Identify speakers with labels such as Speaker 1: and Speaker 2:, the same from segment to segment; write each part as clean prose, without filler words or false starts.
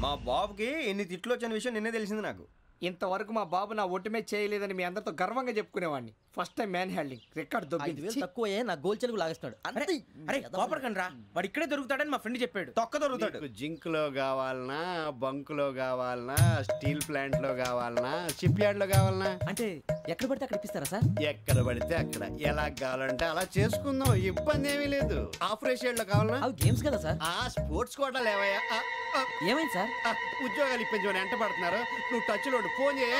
Speaker 1: మా బాబుకి ఎన్ని తిట్లు వచ్చిన విషయం నిన్నే తెలిసింది నాకు.
Speaker 2: ఇంతవరకు మా బాబు నా ఒట్టుమే చేయలేదని మీ అందరితో గర్వంగా చెప్పుకునేవాడిని. First time man handing record దొబ్బింది.
Speaker 3: తక్కువ నా గోల్ చెలుగు లాగేస్తున్నాడు.
Speaker 4: అరే కోపడకండి రా, వాడు ఇక్కడే దొరుకుతాడని మా ఫ్రెండ్ చెప్పాడు.
Speaker 1: తొక్క దొరుకుతాడు.
Speaker 5: జింక్ లో కావాలనా, బంక్ లో కావాలనా, స్టీల్ ప్లాంట్ లో కావాలనా, షిప్ యార్డ్ లో కావాలనా?
Speaker 3: అంటే ఎక్కడ పడితే అక్కడ ఇప్పిస్తారా సార్?
Speaker 5: ఎక్కడ పడితే అక్కడ, ఎలా కావాలంటే అలా చేసుకుందాం, ఇబ్బంది ఏమీ లేదు. ఆపరేషన్ లో కావాలనా?
Speaker 3: అవి గేమ్స్ కదా సార్.
Speaker 5: ఆ స్పోర్ట్స్ కోటా లేవయ్యా.
Speaker 3: ఏమైంది సార్?
Speaker 5: ఉద్యోగాలు ఇప్పించమని ఎంట పడుతున్నారు. నువ్వు టచ్ లో ఫోన్ చేయ.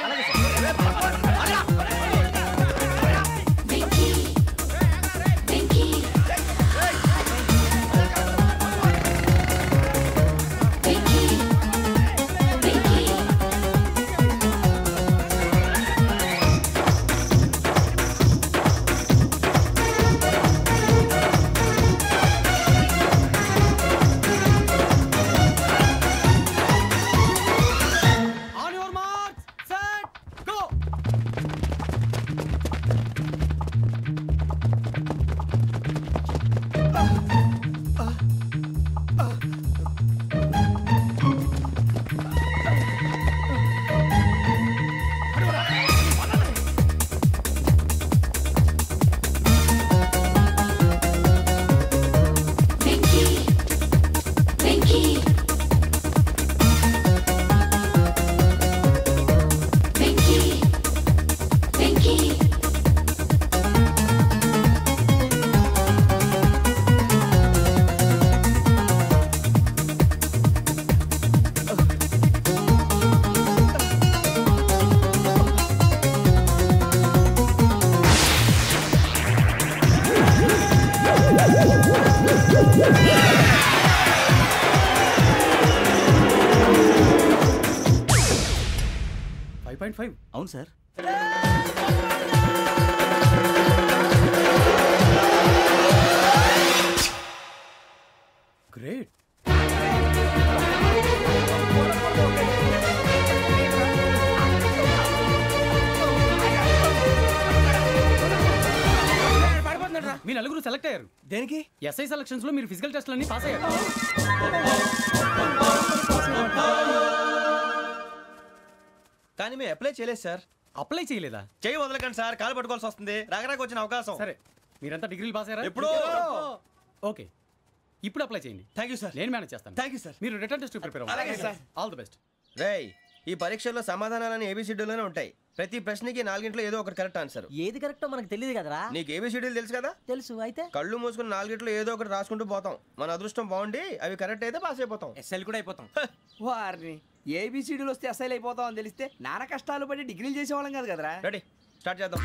Speaker 3: అవును సార్.
Speaker 4: గ్రేట్. మీ నలుగురు సెలెక్ట్ అయ్యారు.
Speaker 1: దేనికి?
Speaker 4: ఎస్ఐ సెలక్షన్స్ లో మీరు ఫిజికల్ టెస్ట్లన్నీ పాస్ అయ్యారు.
Speaker 1: కానీ మేము అప్లై చేయలేదు సార్.
Speaker 4: అప్లై చేయలేదా?
Speaker 1: చేయి వదలకండి సార్, కాలు పట్టుకోవాల్సి వస్తుంది. రాగరాకు వచ్చిన అవకాశం.
Speaker 4: సరే, మీరంతా డిగ్రీలు పాస్ అయ్యారా?
Speaker 1: ఎప్పుడో.
Speaker 4: ఓకే, ఇప్పుడు అప్లై చేయండి.
Speaker 1: Thank you sir.
Speaker 4: నేను మేనేజ్ చేస్తాను.
Speaker 1: Thank you sir.
Speaker 4: మీరు రిటర్న్ టెస్ట్ ప్రిపేర్ అవ్వండి.
Speaker 1: అలాగే సార్.
Speaker 4: All the best.
Speaker 1: రేయ్, ఈ పరీక్షల్లో సమాధానాలని ఏబిసిడ్యూల్లోనే ఉంటాయి. ప్రతి ప్రశ్నకి 4 ఏదో ఒకటి కరెక్ట్ ఆన్సర్.
Speaker 3: ఏది కరెక్టో మనకు తెలియదు కదరా.
Speaker 1: నీకు ఏబిసిడ్యూల్ తెలుసు కదా?
Speaker 3: తెలుసు. అయితే
Speaker 1: కళ్ళు మూసుకుని 4 ఏదో ఒకటి రాసుకుంటూ పోతాం. మన అదృష్టం బాగుండి అవి కరెక్ట్ అయితే పాస్ అయిపోతాం.
Speaker 4: ఎస్ఎల్ కూడా అయిపోతాం.
Speaker 2: వారిని ఏబిసిడీలు వస్తే అసైల్ అయిపోతాం అని తెలిస్తే నాన్న కష్టాలు పడి డిగ్రీలు చేసేవాళ్ళం కాదు కదరా.
Speaker 1: రెడీ, స్టార్ట్ చేద్దాం.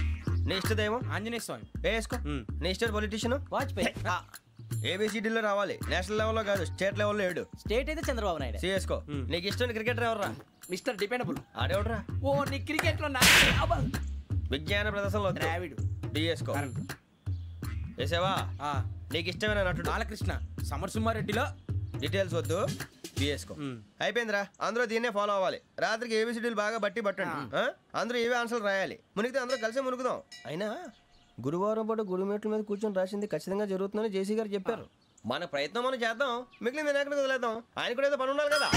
Speaker 1: నీ ఇష్టదేమో
Speaker 4: ఆంజనేయ స్వామి.
Speaker 1: వేసుకో. నీ ఇష్ట పొలిటీషియన్
Speaker 3: వాజ్పేయి.
Speaker 1: ఏబిసిడీలో రావాలి. నేషనల్ లెవెల్లో కాదు, స్టేట్ లెవెల్లో 7.
Speaker 3: స్టేట్ అయితే చంద్రబాబు నాయుడు.
Speaker 1: సిఎస్కో. నీకు ఇష్టం క్రికెటర్ ఎవర్రా?
Speaker 2: Mister dependable.
Speaker 1: ఆడేవడరా?
Speaker 2: ఓ నీ క్రికెట్ లో
Speaker 1: విజ్ఞాన ప్రదర్శనలో
Speaker 2: ద్రావిడు.
Speaker 1: డిఎస్కో. వేసావా? నీకు ఇష్టమైన నటుడు?
Speaker 4: బాలకృష్ణ. సమర్ సుమారెడ్డిలో
Speaker 1: డీటెయిల్స్ వద్దు, బిఎస్కో. అయిపోయిందిరా. అందరూ దీన్నే ఫాలో అవ్వాలి. రాత్రికి ఏబిసిడీలు బాగా బట్టి పట్టండి. అందరూ ఏవే ఆన్సర్లు రాయాలి. మునిగితే అందరూ కలిసి మునుగుదాం. అయినా గురువారం పాటు గురుమేట్ల మీద కూర్చొని రాసింది ఖచ్చితంగా జరుగుతుందని జేసీ గారు చెప్పారు. మన ప్రయత్నం మనం చేద్దాం, మిగిలింది నేను ఎక్కడికి వదిలేద్దాం. ఆయన కూడా ఏదో పని ఉండాలి కదా.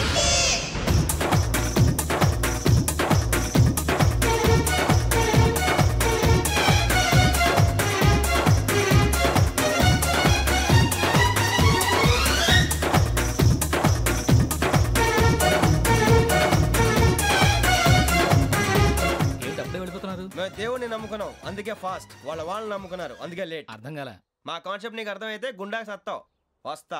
Speaker 1: మేము దేవుడిని నమ్ముకున్నాం, అందుకే ఫాస్ట్. వాళ్ళని నమ్ముకున్నారు, అందుకే లేట్.
Speaker 4: అర్థం కాలే.
Speaker 1: మా కాన్సెప్ట్ నీకు అర్థమైతే గుండాకి సత్తావు. వస్తా.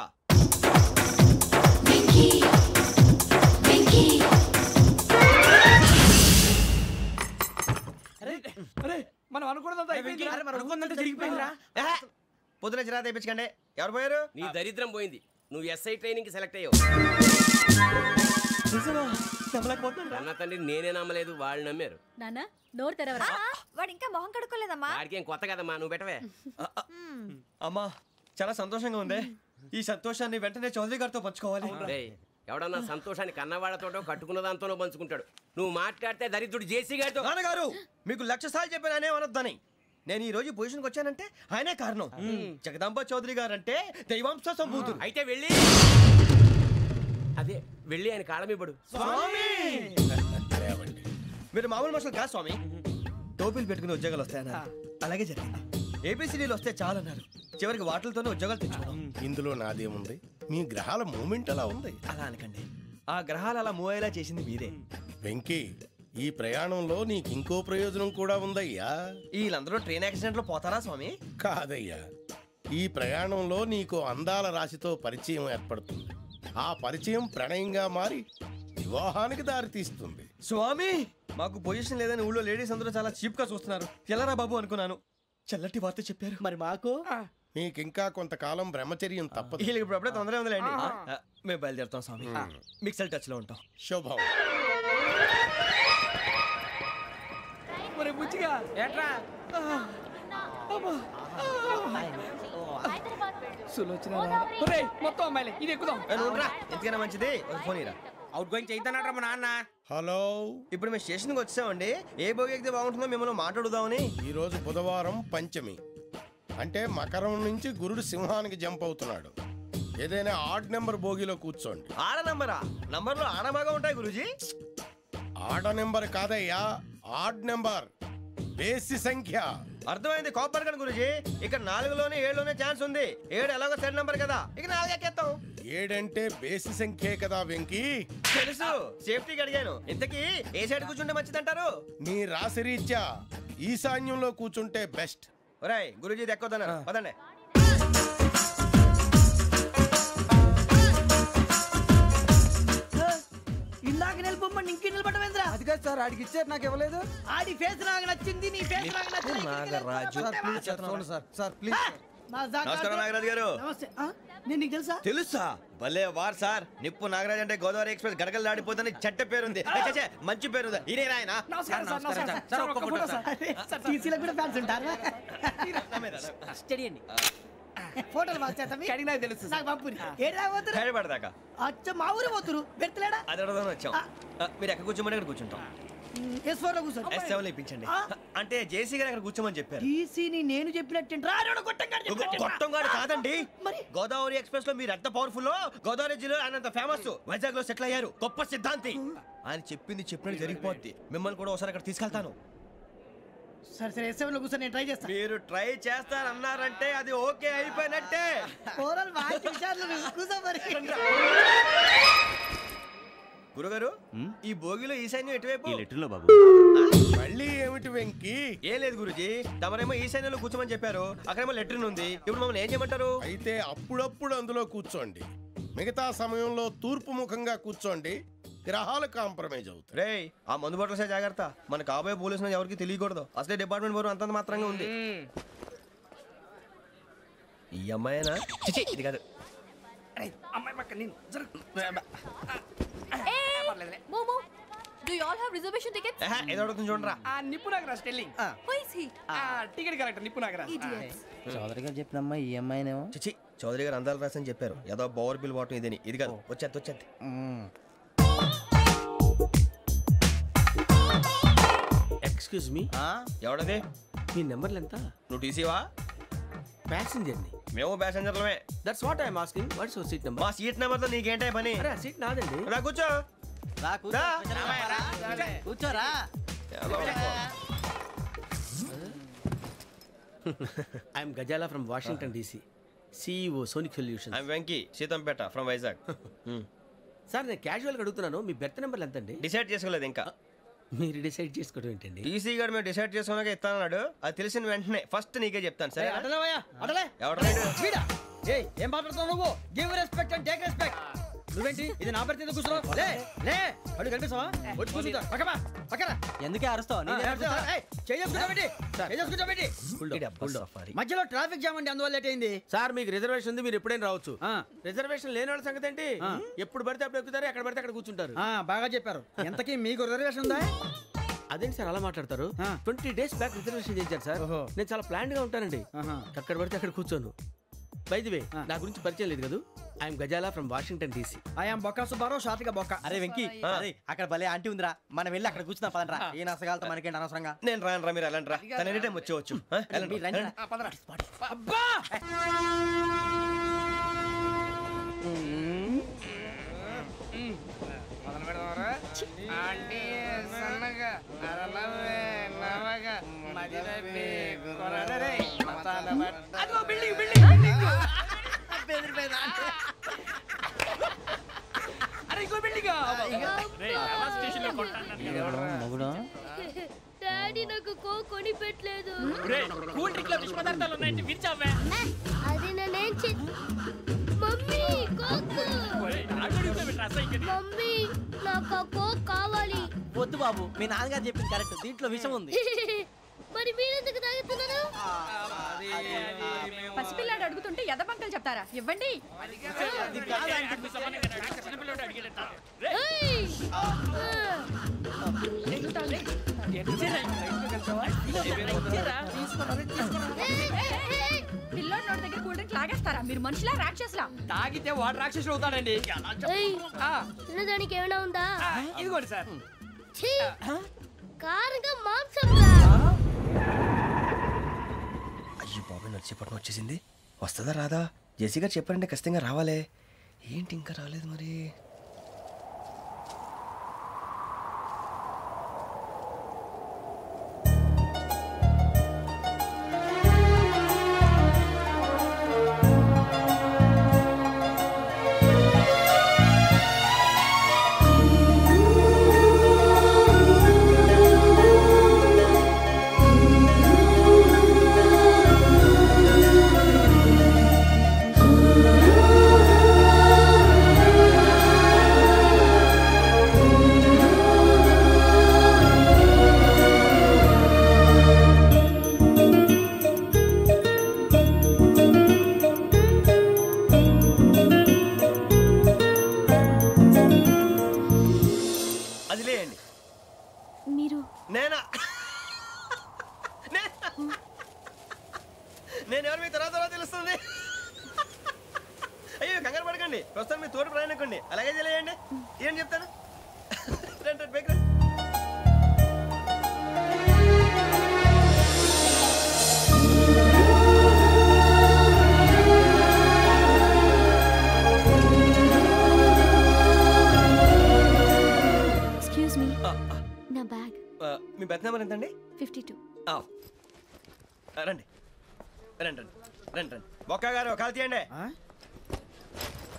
Speaker 2: మనం అనుకున్నదంతా
Speaker 4: జరిగిపోయిందిరా.
Speaker 1: పొద్దున చిరా తెప్పించకండి. ఎవరు పోయారు?
Speaker 6: నీ దరిద్రం పోయింది. నువ్వు ఎస్ఐ ట్రైనింగ్ కి సెలెక్ట్ అయ్యావు. అన్న తండ్రి నేనే నమ్మలేదు, వాళ్ళు నమ్మారు.
Speaker 7: నాన్న డోర్ తెరవరా.
Speaker 8: వాడు ఇంకా మొహం కడుక్కోలేదమ్మా.
Speaker 6: వాడికి ఏం కొత్త కదమ్మా, నువ్వు పెట్టవే.
Speaker 1: అమ్మా చాలా సంతోషంగా ఉంది. ఈ సంతోషాన్ని వెంటనే చౌదరి గారితో పంచుకోవాలి.
Speaker 6: ఎవడన్నా సంతోషాన్ని కన్నవాళ్లతోటో కట్టుకున్న దాంతోనో పంచుకుంటాడు. నువ్వు మాట్లాడితే దరిద్రుడు జేసీ గారితో.
Speaker 1: నాన్నగారు మీకు 1,00,000 సార్లు చెప్పానే అనొద్దని. నేను ఈ రోజు పొజిషన్కి వచ్చానంటే ఆయనే కారణం. జగదాంబ చౌదరి గారు అంటే దైవాంశ సంభూతుడు.
Speaker 6: అయితే వెళ్ళి అదే వెళ్ళి ఆయన కాళ్ళ మీద పడు.
Speaker 1: మీరు మామూలు మనుషులు కాదు స్వామి. టోపీలు పెట్టుకుని ఉద్యోగాలు వస్తాయన్నారు, అలాగే జరిగింది. ఏపీసీడీలు వస్తే చాలన్నారు, చివరికి వాటిలతోనే ఉద్యోగాలు తెచ్చుకున్నాం.
Speaker 7: ఇందులో నాదేముంది, మీ గ్రహాల మూమెంట్ అలా ఉంది.
Speaker 1: అలా అనకండి, ఆ గ్రహాలు అలా మూవ్ అయ్యేలా చేసింది మీరే.
Speaker 7: వెంకీ, ఈ ప్రయాణంలో నీకు ఇంకో ప్రయోజనం కూడా ఉందయ్యా.
Speaker 1: వీళ్ళందరూ ట్రైన్ యాక్సిడెంట్ లో పోతారా స్వామి?
Speaker 7: కాదయ్యా, ఈ ప్రయాణంలో నీకు అందాల రాశితో పరిచయం ఏర్పడుతుంది. ఆ పరిచయం ప్రణయంగా మారి వివాహానికి దారితీస్తుంది.
Speaker 1: స్వామి, మాకు పొజిషన్ లేదని ఊళ్ళో లేడీస్ అందరూ చాలా చీప్ గా చూస్తున్నారు. ఎలారా బాబు అనుకున్నాను, చల్లటి వార్త చెప్పారు.
Speaker 3: మరి మాకు
Speaker 7: నీకింకా కొంతకాలం బ్రహ్మచర్యం తప్పదు.
Speaker 1: వీళ్ళకి ఇప్పుడు అప్పుడే తొందరగా ఉందిలేండి. మేము బయలుదేరుతాం స్వామి, మిక్సల్ టచ్ లో ఉంటాం.
Speaker 7: శుభం.
Speaker 6: ఏట్రా
Speaker 2: మొత్తం అమ్మాయిలే, ఇది ఎక్కుదాం.
Speaker 1: ఎందుకైనా మంచిది ఒక ఫోన్ ఇరా.
Speaker 6: అవుట్ గోయింగ్ చేద్దానట్రా మా నాన్న.
Speaker 7: హలో,
Speaker 1: ఇప్పుడు మేము స్టేషన్కి వచ్చామండి. ఏ బోగి ఎక్కితే బాగుంటుందో మిమ్మల్ని మాట్లాడుదామని.
Speaker 7: ఈరోజు బుధవారం పంచమి, అంటే మకరం నుంచి గురుడు సింహానికి జంప్ అవుతున్నాడు. ఏదైనా ఆడ్ నెంబర్ బోగిలో కూర్చోండి.
Speaker 1: ఆడ నంబరా? నంబర్లు ఆడ బాగా ఉంటాయి గురూజీ.
Speaker 7: ఆడ నెంబర్ కాదయ్యా, ఆడ్ నెంబర్, బేసి సంఖ్య.
Speaker 1: అర్థమైంది, కాపర్ కానీ గురూజీ. ఇక్కడ 4లోనే 7లోనే ఛాన్స్ ఉంది. 7 ఎలాగో సెడ్ నంబర్ కదా, ఇక 4 ఎక్కేస్తాం.
Speaker 7: 7 అంటే బేసి సంఖ్యే కదా వెంకీ.
Speaker 1: తెలుసు, సేఫ్టీకి అడిగాను. ఇంతకీ ఏ సైడ్ కూర్చుంటే మంచిదంటారు?
Speaker 7: నీ రాశి రీత్యా ఈశాన్యంలో కూర్చుంటే బెస్ట్.
Speaker 1: ఒరాయ్, గురూజీ దెక్కొద్దన్నారు, పదండి.
Speaker 3: ఇందాక నిలబొమ్మని ఇంకే నిలబడమేంద్రా?
Speaker 2: అది కాదు సార్, ఆడికి ఇచ్చారు, నాకు ఇవ్వలేదు.
Speaker 3: ఆడి ఫేస్ నాకు నచ్చింది, నీ ఫేస్ నాకు నచ్చింది.
Speaker 1: నాగరాజు.
Speaker 2: Sir please.
Speaker 1: నమస్కారం నాగరాజు గారు.
Speaker 3: నమస్తే. నేను నీకు తెలుసా?
Speaker 1: తెలుసా? భలే వార్ సార్. నిప్పు నాగరాజ్ అంటే గోదావరి ఎక్స్ప్రెస్ గడగలు దాడిపోతుంది చెట్ట పేరుంది. మంచి పేరు. ఇదే ఆయన.
Speaker 3: టీసీలో కూడా ఫ్యాన్స్ ఉంటారా? స్టడీ అండి. ఫోటోలు
Speaker 2: కడిగి నాకు తెలుసు.
Speaker 3: నాకు పంపుని. ఏడా పోతురు?
Speaker 1: హైదరాబాద్.
Speaker 3: అచ్చ మా ఊరు పోతురు. పెడతలేడా?
Speaker 1: అది అడగదామని వచ్చాం. మీరు ఎక్కడ కూర్చోమని అక్కడ కూర్చుంటాం.
Speaker 3: S4 లో కూర్చో.
Speaker 1: S7 ఇప్పించండి. అంటే జేసీ గారు అక్కడ కూర్చోమని చెప్పారు.
Speaker 3: టీసీని నేను చెప్పినట్టు
Speaker 1: గొట్టంగాడు కాదండి.
Speaker 3: మరి
Speaker 1: గోదావరి ఎక్స్ప్రెస్ లో మీరు ఎంత పవర్ఫుల్, గోదావరి జిల్లా ఆయన ఫేమస్, వైజాగ్ లో సెటిల్ అయ్యారు, గొప్ప సిద్ధాంతి. ఆయన చెప్పింది చెప్పినట్టు జరిగిపోద్ది. మిమ్మల్ని కూడా ఒకసారి అక్కడ తీసుకెళ్తాను.
Speaker 3: సరే సరే, S7 లో కూర్చొని నేను ట్రై చేస్తాను.
Speaker 1: మీరు ట్రై చేస్తారన్నారంటే అది ఓకే అయిపోయినట్టే. గురుగారు, ఈ భోగిలో ఈశాన్యం ఎటువైపు?
Speaker 7: మళ్ళీ ఏమిటి వెంకీ?
Speaker 1: ఏం లేదు గురుజీ, తమరేమో ఈశాన్యంలో కూర్చోమని చెప్పారు, అక్కడేమో లెట్రిన్ ఉంది. ఇప్పుడు మమ్మల్ని ఏం చేయమంటారు?
Speaker 7: అయితే అప్పుడప్పుడు అందులో కూర్చోండి, మిగతా సమయంలో తూర్పు ముఖంగా కూర్చోండి. గ్రహాలు కాంప్రమైజ్ అవుతాయి.
Speaker 1: రే, ఆ మందు బట్టలసే జాగ్రత్త. మన కాబోయే పోలీసులు ఎవరికి తెలియకూడదు. అసలే డిపార్ట్మెంట్ బోరు అంతంత మాత్రంగా ఉంది. ఈ అమ్మాయినా? చిచి, ఇది కాదు.
Speaker 2: అమ్మాయి పక్క నేను.
Speaker 8: Momo, do you all have reservation tickets?
Speaker 1: ఏదో అడుగుతుంది చూడరా.
Speaker 2: నిప్పు Nagaraj telling.
Speaker 8: Who is he?
Speaker 2: Ticket correct, నిప్పు నాగరాజ్.
Speaker 8: Idiots.
Speaker 3: చౌదరి గారు చెప్పినమ్మా ఈ అమ్మాయినేమో.
Speaker 1: చిచి, చౌదరి గారు అందాలు రాసని చెప్పారు. ఏదో బోర్ బిల్ వాటం ఇదని. ఇది కాదు, వచ్చేది.
Speaker 6: Excuse me,
Speaker 1: ఎవడది?
Speaker 6: మీ నెంబర్లు ఎంత?
Speaker 1: నువ్వు టీసీవా?
Speaker 6: ప్యాసింజర్ ని.
Speaker 1: మేము ప్యాసెంజర్లమే.
Speaker 6: That's what I'm asking. What's your seat number?
Speaker 1: మా సీట్ నెంబర్ తో నీకేంటే పని?
Speaker 6: అరే ఆ సీట్ నాదండి.
Speaker 1: రా కూర్చో. రా.
Speaker 3: కూర్చోరా.
Speaker 6: I'm Gazala from Washington DC, CEO Sonic Solution.
Speaker 1: I'm Venky, Seethampeta from Vizag.
Speaker 6: Sir, నేను క్యాజువల్గా అడుగుతున్నాను, మీ బెర్త్ నెంబర్లు ఎంత అండి?
Speaker 1: డిసైడ్ చేసుకోలేదు ఇంకా.
Speaker 6: మీరు డిసైడ్ చేసుకోవడం ఏంటండి?
Speaker 1: టీసీ గారు మేము డిసైడ్ చేసుకున్నాక ఇస్తానన్నాడు. అది తెలిసిన వెంటనే ఫస్ట్ నీకే చెప్తాను. సరే?
Speaker 2: ఏం మాట్లాడుతావు నువ్వు? Give respect and take respect. నువ్వేంటి ఇది నా పరిస్థితి కూర్చున్నావు? లే లే, అడుగు కనిపిస్తావా? వచ్చి కూర్చుంటా. పక్కన
Speaker 3: ఎందుకే అరుస్తావు?
Speaker 2: మధ్యలో ట్రాఫిక్ జామ్ అండి, అందువల్ల లేట్ అయింది.
Speaker 6: సార్, మీకు రిజర్వేషన్ ఉంది, మీరు ఎప్పుడైనా రావచ్చు. రిజర్వేషన్ లేని వాళ్ళ సంగతి ఏంటి? ఎప్పుడు పడితే అప్పుడు ఎక్కుతారు, ఎక్కడ పడితే అక్కడ కూర్చుంటారు.
Speaker 2: బాగా చెప్పారు. ఎంతకీ మీకు రిజర్వేషన్ ఉందా?
Speaker 6: అదేంటి సార్ అలా మాట్లాడతారు? 20 days బ్యాక్ రిజర్వేషన్ చేశారు సార్. నేను చాలా ప్లాన్డ్ గా ఉంటానండి, అక్కడ పడితే అక్కడ కూర్చోను. బై ది వే, నా గురించి పరిచయం లేదు కదా, I'm Gazala from Washington DC.
Speaker 2: I'm Bokka Subbarao, షాతిక బొక్క.
Speaker 3: అరే వెంకీ, అక్కడ భలే ఆంటీ ఉందిరా, మనం వెళ్ళి అక్కడ కూర్చున్నా పదరా. ఏ నసగాలతో మనకేంటి అనవసరంగా.
Speaker 1: నేను రాను, మీరు ఎలాంటి రా, తన ఎనీ టైం వచ్చేవచ్చు.
Speaker 2: అబ్బా,
Speaker 4: మొదలు పెడదామరా ఆంటీ సన్నగా నరలవే నవగా మదిరపి కొరడరే అదిగో బిల్డింగ్ బిల్డింగ్ బిల్డింగ్ అరే ఇంకో బిల్డింగ్
Speaker 9: డాడీ నాకు కోక్ కొని పెట్టలేదు.
Speaker 4: కూల్ డ్రింక్ లో విష పదార్థాలు ఉన్నాయంటే విరిచావే
Speaker 9: అది నేనేం మమ్మీ కోక్ మమ్మీ నాకు ఆ కోక్ కావాలి.
Speaker 3: వద్దు బాబు, మీ నాన్నగారు చెప్పింది కరెక్ట్, దీంట్లో విషయం ఉంది.
Speaker 9: మరి మీరెందుకు తాగుతున్నారు?
Speaker 8: పసిపిల్లాడు అడుగుతుంటే ఎదబంకలు చెప్తారా? ఇవ్వండి. పిల్లోడి నోటి దగ్గర కూల్ డ్రింక్ లాగేస్తారా? మీరు మనుషులా రాక్షసులా?
Speaker 4: తాగితే వాడు రాక్షసుడు అవుతాడండి.
Speaker 9: తినడానికి ఏమైనా ఉందా?
Speaker 4: ఇదిగోండి సార్.
Speaker 9: కారంగా మాంసం.
Speaker 1: అయ్యో బాబాయ్ నడిచేపట్నం వచ్చేసింది. వస్తుందా రాదా? జెసి గారు చెప్పారంటే ఖచ్చితంగా రావాలే. ఏంటి ఇంకా రాలేదు మరి? నేను ఎవరు మీ తర్వాత తెలుస్తుంది. అయ్యో కంగారు పడకండి, ప్రస్తుతం మీ తోటి ప్రయాణకండి. అలాగే తెలియండి, ఏం చెప్తాను. రండి బైక్ రండి.
Speaker 9: ఎక్స్క్యూజ్ మీ, నా బ్యాగ్.
Speaker 1: మీ బెత్ నెంబర్ ఎంతండి?
Speaker 9: 52.
Speaker 1: రండి రండి రండి రండి రండి. బొక్క గారు కాల్ తీయండి.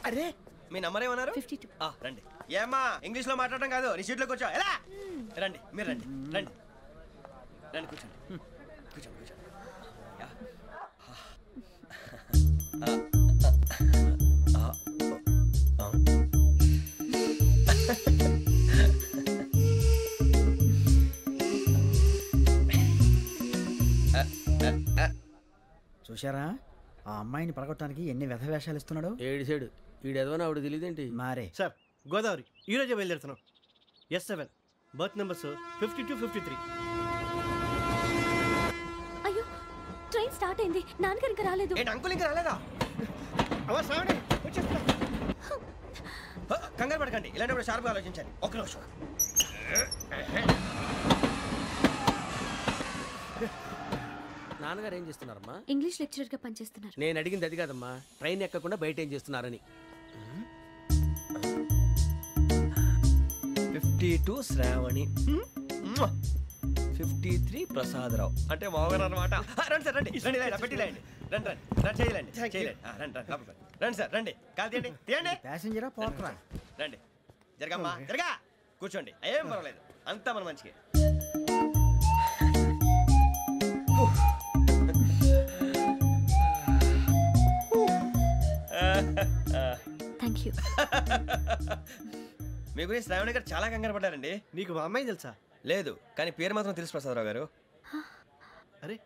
Speaker 1: అరే మీ నంబర్ ఏమన్నారు?
Speaker 9: 52.
Speaker 1: రండి. ఏమ్మా ఇంగ్లీష్ లో మాట్లాడడం కాదు, నీ సీట్లో కూర్చో. ఎలా రండి, మీరు రండి రండి రండి, కూర్చోండి కూర్చోండి కూర్చోండి.
Speaker 2: చూశారా ఆ అమ్మాయిని పడగొట్టడానికి ఎన్ని వ్యధ వేషాలు ఇస్తున్నాడు.
Speaker 6: ఏడు సైడు ఈడు ఎదవని ఆవిడ తెలియదేంటి?
Speaker 2: మారే
Speaker 3: సార్ గోదావరి ఈరోజే బయలుదేరుతున్నాం. S7 berth numbers 52, 53.
Speaker 9: అయ్యో ట్రైన్ స్టార్ట్ అయింది, నాన్నగారు ఇంకా రాలేదు.
Speaker 1: ఏంటి అంకుల్ ఇంకా రాలేదా? కంగారు పడకండి, ఇలాంటప్పుడు షార్ప్గా ఆలోచించండి. ఒక్క నిమిషం.
Speaker 6: నాన్నగారు ఏం చేస్తున్నారమ్మా?
Speaker 9: ఇంగ్లీష్ లెక్చరర్ గా పనిచేస్తున్నారు.
Speaker 6: నేను అడిగింది అది కాదమ్మా, ట్రైన్ ఎక్కకుండా బయట ఏం చేస్తున్నారని.
Speaker 1: 52 శ్రావణి, 53 ప్రసాదరావు అంటే మామగారు అనమాట. రండి సార్ రండి రండి, పెట్టి లేండి. రండి రండి రండి, చేయలేండి చేయలేండి. రండి రండి లోపలికి రండి సార్, రండి కాల్ తీయండి తీయండి.
Speaker 2: ప్యాసింజరా పోట్రా.
Speaker 1: రండి జరగమ్మా జరగా, కూర్చోండి. ఏం పర్వాలేదు, అంతా మన మంచికి.
Speaker 9: Thank you.
Speaker 1: మీ గురించి శ్రావణి గారు చాలా కంగారు పడ్డారండి.
Speaker 3: నీకు మా అమ్మాయి తెలుసా?
Speaker 1: లేదు, కానీ పేరు మాత్రం తెలుసు ప్రసాదరావు గారు.
Speaker 3: అరే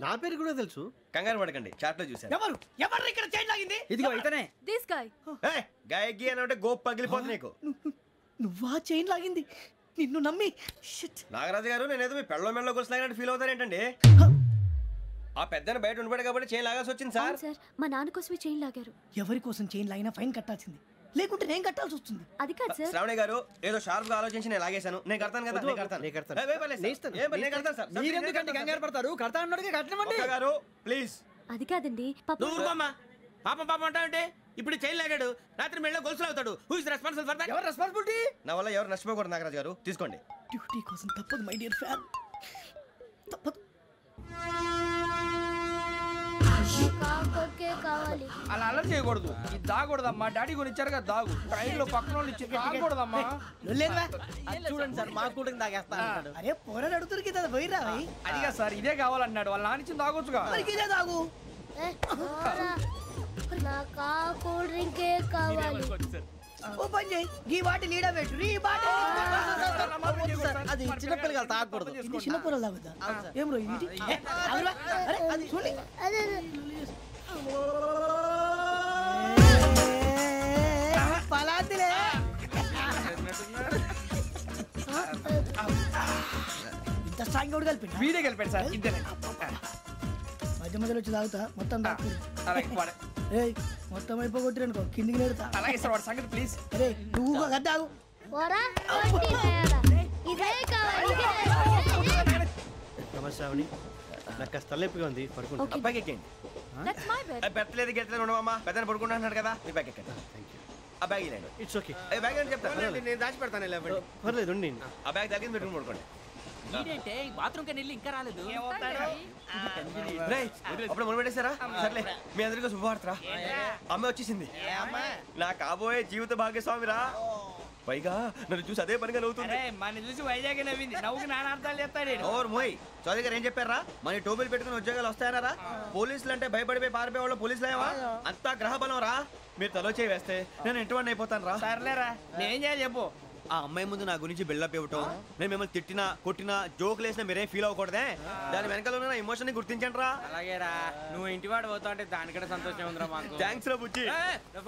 Speaker 3: నా పేరు కూడా తెలుసు.
Speaker 1: కంగారు పడకండి, చాట్ లో చూసాను.
Speaker 4: ఎవరు ఎవరు ఇక్కడ చైన్ లాగింది?
Speaker 2: ఇదిగో ఇతనే.
Speaker 8: This guy.
Speaker 1: గాయకి అని అంటే గోప్ పగిలిపోతుంది నీకు.
Speaker 4: నువ్వా చైన్ లాగింది? నిన్ను నమ్మి
Speaker 1: నాగరాజు గారు, నేనేదో మీ పెళ్ళ మెళ్ళలో గురిసిలాగినట్టు ఫీల్ అవుతారేంటండి? ఆ పెద్దని బయట ఉండిపోయాడు కాబట్టి చైన్ లాగాల్సి వచ్చింది సార్.
Speaker 9: సార్ మా నాన్న కోసమే చైన్ లాగారు.
Speaker 4: ఎవరి కోసం చైన్ లాగినా ఫైన్ కట్టాల్సింది, లేకుంటే నేను కట్టాల్సి వస్తుంది.
Speaker 9: అది కాదు సార్.
Speaker 1: శ్రావణి గారు ఏదో షార్ప్ గా ఆలోచించి నేను లాగేశాను. నేను కడతాను కదా, నేను కడతాను. నేను కడతాను సార్.
Speaker 2: మీరెందుకంటే కంగారు పడతారు? కడతా అన్నాడుగా కట్టమండి.
Speaker 1: గారు ప్లీజ్.
Speaker 9: అది కాదండి పాప.
Speaker 4: నువ్వు ఊరుకోమ్మా.
Speaker 6: పాపం పాపం అంటావంటే ఇప్పుడు చైన్ లాగాడు, రాత్రి మెళ్ళ గొలుసులు అవుతాడు. Who is responsible for that?
Speaker 2: ఎవరు రెస్పాన్సిబిలిటీ?
Speaker 1: నా వల్ల ఎవరు నష్టపోకూడదు నాగరాజు గారు, తీసుకోండి.
Speaker 2: డ్యూటీ కోసం తప్పదు మై డియర్ ఫ్యాన్, తప్పదు.
Speaker 8: కావాలి.
Speaker 4: అలా అలర్ చేయకూడదు. ఇది దాగకూడదమ్మా. డాడీ కొని ఇచ్చారు కదా దాగు. ట్రైన్ లో పక్కన వాళ్ళు ఇచ్చి దాగకూడదమ్మా.
Speaker 2: చూడండి సార్, మా కూడా తాగేస్తా. అరే పోరాడు అడుగుతారు కదా, పోయిరా.
Speaker 4: అదిగా సార్, ఇదే కావాలన్నాడు. వాళ్ళ నానిచ్చింది తాగొచ్చుగా.
Speaker 2: ఇదే తాగు.
Speaker 8: నాకు కూల్ డ్రింకే కావాలి.
Speaker 2: ఓ పని చేయి, ఈ బాటి లీడ పెట్టు. ఈ బాటి అది చిన్నపిల్లలు తాగకూడదు. ఇది చిన్నపిల్లలు తాగుతా. ఏం రో ఇది? అరే అది చూడండి. పలాతిలే. ఇంత స్ట్రాంగ్ కూడా కలిపి
Speaker 4: వీడే కలిపాడు సార్. ఇద్దరే
Speaker 2: మధ్య మధ్యలో వచ్చి తాగుతా. మొత్తం తాగు.
Speaker 4: అలాగే
Speaker 2: మొత్తం అయిపోగొట్టిరనుకో కిందికి నేడుతా.
Speaker 4: అలాగే సార్ వాడి సంగతి ప్లీజ్.
Speaker 2: అరే నువ్వు గద్ద తాగు.
Speaker 8: ఇదే కావాలి.
Speaker 3: నమస్తే శ్రావణి, నాకు కాస్త తలెప్పిగా ఉంది, పడుకుంటా.
Speaker 1: అబ్బాయికి ఎక్కండి.
Speaker 8: That's my bed.
Speaker 1: పెట్టలేదు గెట్టలేదు ఉండవమ్మా, పెద్దని పడుకుంటున్నాడు కదా, మీ బ్యాగ్ ఎక్కండి. ఆ బ్యాగ్ ఇలాండి.
Speaker 3: ఇట్స్ ఓకే,
Speaker 1: బ్యాగ్ అని చెప్తాను,
Speaker 5: నేను దాచి పెడతాను.
Speaker 3: పర్లేదు ఉండి.
Speaker 1: ఆ బ్యాగ్ తగ్గింది పెట్టుకుని పడుకోండి.
Speaker 4: బాత్రూమ్ కెళ్ళి ఇంకా రాలేదు.
Speaker 1: రేయ్, అప్పుడు మొదలు పెట్టేశారా? సర్లే, మీ అందరికీ శుభవార్తరా, అమ్మ వచ్చేసింది. నా కాబోయే జీవిత భాగ్యస్వామిరా. పైగా నన్ను చూసి అదే పనిగా నవ్వుతుంది.
Speaker 4: మన చూసి వైజాగ్ నవ్వింది. నవ్వుకి నాన్న అర్థాలు చెప్తాడు.
Speaker 1: ఓర్ మోయ్, చౌదరి గారు ఏం చెప్పారా? మన టోబీలు పెట్టుకుని ఉద్యోగాలు వస్తాయనరా? పోలీసులు అంటే భయపడిపోయి పారిపోయే వాళ్ళు పోలీసులేవా? అంతా గ్రహ బలం రా. మీరు తలో చేయి వేస్తే నేను ఇంటివాడిని అయిపోతాను రా.
Speaker 4: సర్లేరా, నేనేం చేయాలి చెప్పు.
Speaker 1: ఆ అమ్మాయి ముందు నా గురించి బిల్డప్ ఇవ్వటం, నేను మిమ్మల్ని తిట్టినా కొట్టినా జోకులు వేసినా మీరేం ఫీల్ అవ్వకూడదే. దాని వెనకాల ఉన్న ఎమోషన్ ని గుర్తించండి రా.
Speaker 4: అలాగేరా, నువ్వు ఇంటివాడు పోతా అంటే దానికంటే సంతోషం ఉందిరా మాకు.
Speaker 1: థ్యాంక్స్ రా బుజ్జి.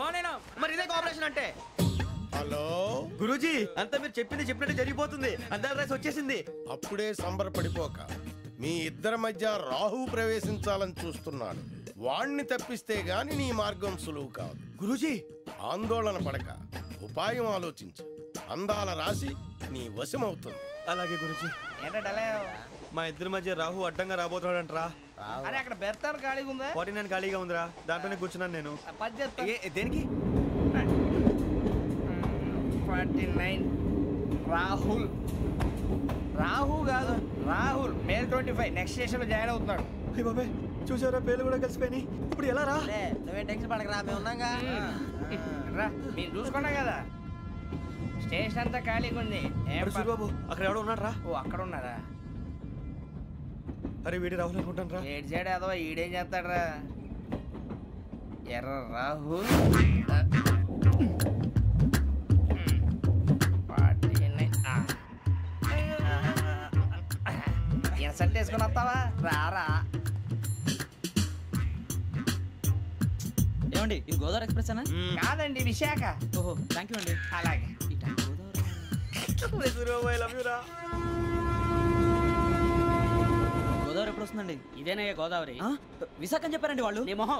Speaker 4: ఫోన్
Speaker 1: మరి ఇదే కోఆపరేషన్ అంటే.
Speaker 7: హలో
Speaker 1: గురూజీ, అంతా మీరు చెప్పింది చెప్పినట్టు జరిగిపోతుంది. అందాల రైస్ వచ్చేసింది.
Speaker 7: అప్పుడే సంబరపడిపోక, మీ ఇద్దరి మధ్య రాహు ప్రవేశించాలని చూస్తున్నాడు. వాణ్ణి తప్పిస్తే గాని నీ మార్గం సులువు కాదు.
Speaker 1: గురూజీ,
Speaker 7: ఆందోళన పడక, ఉపాయం ఆలోచించు. అందాల రాశి నీ వశమవుతుంది.
Speaker 1: అలాగే గురూజీ.
Speaker 4: ఏంటంటే
Speaker 1: మా ఇద్దరి మధ్య రాహు అడ్డంగా రాబోతున్నాడంట్రా.
Speaker 4: అరే అక్కడ బెర్తాను ఖాళీగా ఉందా?
Speaker 1: 49 ఖాళీగా ఉందిరా, దాంట్లోనే కూర్చున్నాను నేను.
Speaker 4: పది చెప్తా.
Speaker 1: దేనికి?
Speaker 4: 49 రాహుల్. రాహు కాదు, రాహుల్. మే 25 నెక్స్ట్ స్టేషన్ లో జాయిన్ అవుతున్నాడు.
Speaker 1: అయ్య బాబాయ్, చూసారా పేర్లు కూడా కలిసిపోయినాయి. ఇప్పుడు ఎలా రా?
Speaker 2: నువ్వేం టెన్షన్ పడకరా, మేము ఉన్నాగా.
Speaker 4: రా, మీరు చూసుకున్నా కదా స్టేషన్ అంతా ఖాళీగా ఉంది. ఏం
Speaker 1: బాబు, అక్కడ ఎవడో ఉన్నాడు రా.
Speaker 4: ఓ అక్కడ ఉన్నారా?
Speaker 1: అరే వీడి రాహుల్ అనుకుంటాను రా.
Speaker 4: ఏడు సైడ్ అదో ఈడేం చేస్తాడరా? ఎర్ర రాహుల్. సెట్ వేసుకుని వస్తావా? రారా.
Speaker 2: ఏమండి, ఇది గోదావరి ఎక్స్ప్రెస్ అనా?
Speaker 4: కాదండి, విశాఖ.
Speaker 2: ఓహో, థ్యాంక్ యూ అండి.
Speaker 4: అలాగే.
Speaker 2: గోదావరి ఎప్పుడు వస్తుందండి?
Speaker 4: ఇదేనయ్య గోదావరి.
Speaker 2: విశాఖ అని చెప్పారండి వాళ్ళు.
Speaker 4: నీ మొహం